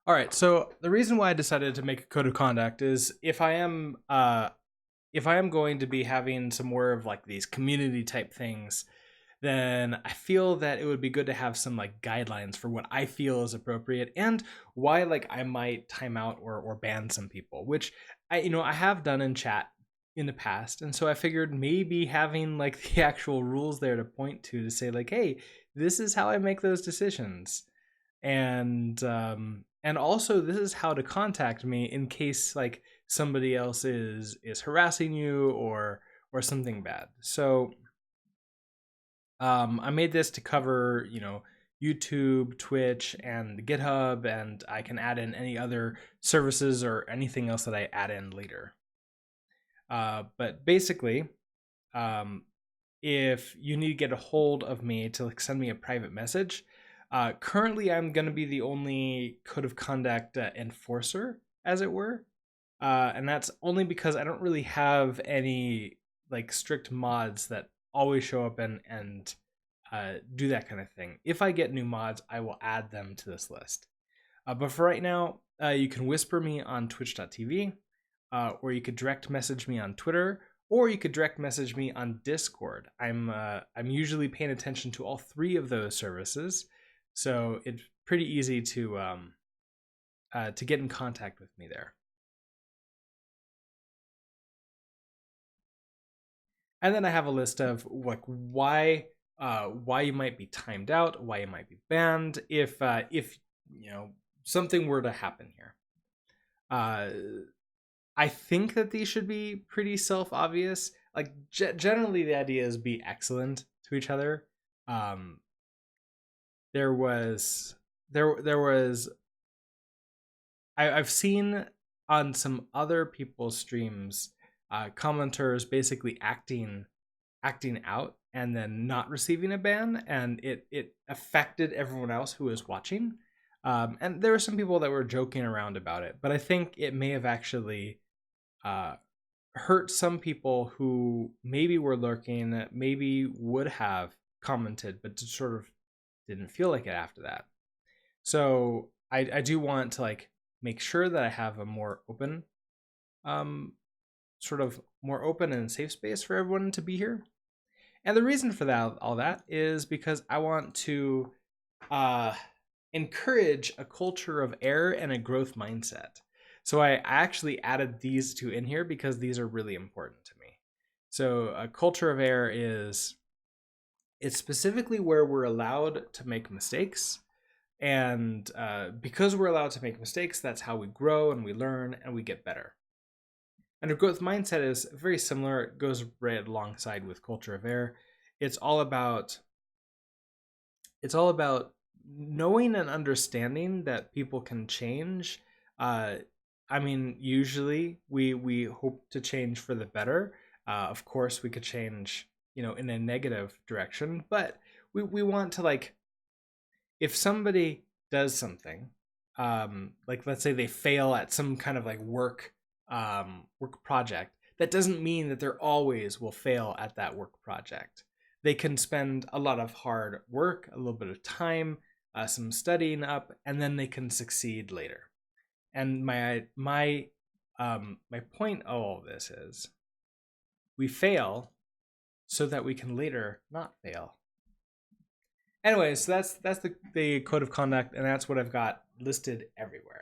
All right. So the reason why I decided to make a code of conduct is if I am going to be having some more of like these community type things, then I feel that it would be good to have some like guidelines for what I feel is appropriate and why like I might time out or ban some people, which I have done in chat in the past. And so I figured maybe having like the actual rules there to point to say like, hey, this is how I make those decisions. And also this is how to contact me in case like somebody else is harassing you or something bad. So I made this to cover, YouTube, Twitch, and GitHub, and I can add in any other services or anything else that I add in later. But basically, um, if you need to get a hold of me to like send me a private message, currently I'm going to be the only code of conduct enforcer, as it were, and that's only because I don't really have any like strict mods that always show up and do that kind of thing. If I get new mods, I will add them to this list. But for right now, you can whisper me on twitch.tv, or you could direct message me on Twitter, or you could direct message me on Discord. I'm usually paying attention to all three of those services, so it's pretty easy to get in contact with me there. And then I have a list of like why you might be timed out, why you might be banned if something were to happen here. Uh, I think that these should be pretty self obvious. Like generally, the idea is be excellent to each other. Um, there was there was I've seen on some other people's streams commenters basically acting out and then not receiving a ban, and it affected everyone else who was watching. And there were some people that were joking around about it, but I think it may have actually uh, hurt some people who maybe were lurking, maybe would have commented, but just sort of didn't feel like it after that. So I do want to like make sure that I have a more open, um, sort of more open and safe space for everyone to be here. And the reason for that, all that, is because I want to uh, encourage a culture of error and a growth mindset. So I actually added these two in here because these are really important to me. So a culture of error is it's specifically where we're allowed to make mistakes. And because we're allowed to make mistakes, that's how we grow and we learn and we get better. And a growth mindset is very similar. It goes right alongside with culture of error. It's all about it's all about knowing and understanding that people can change. Uh, I mean, usually we hope to change for the better. Of course, we could change, in a negative direction, but we want to like if somebody does something, like let's say they fail at some kind of like work project, that doesn't mean that they're always will fail at that work project. They can spend a lot of hard work, a little bit of time, some studying up, and then they can succeed later. And my point of all of this is we fail so that we can later not fail. Anyways, so that's the code of conduct, and that's what I've got listed everywhere.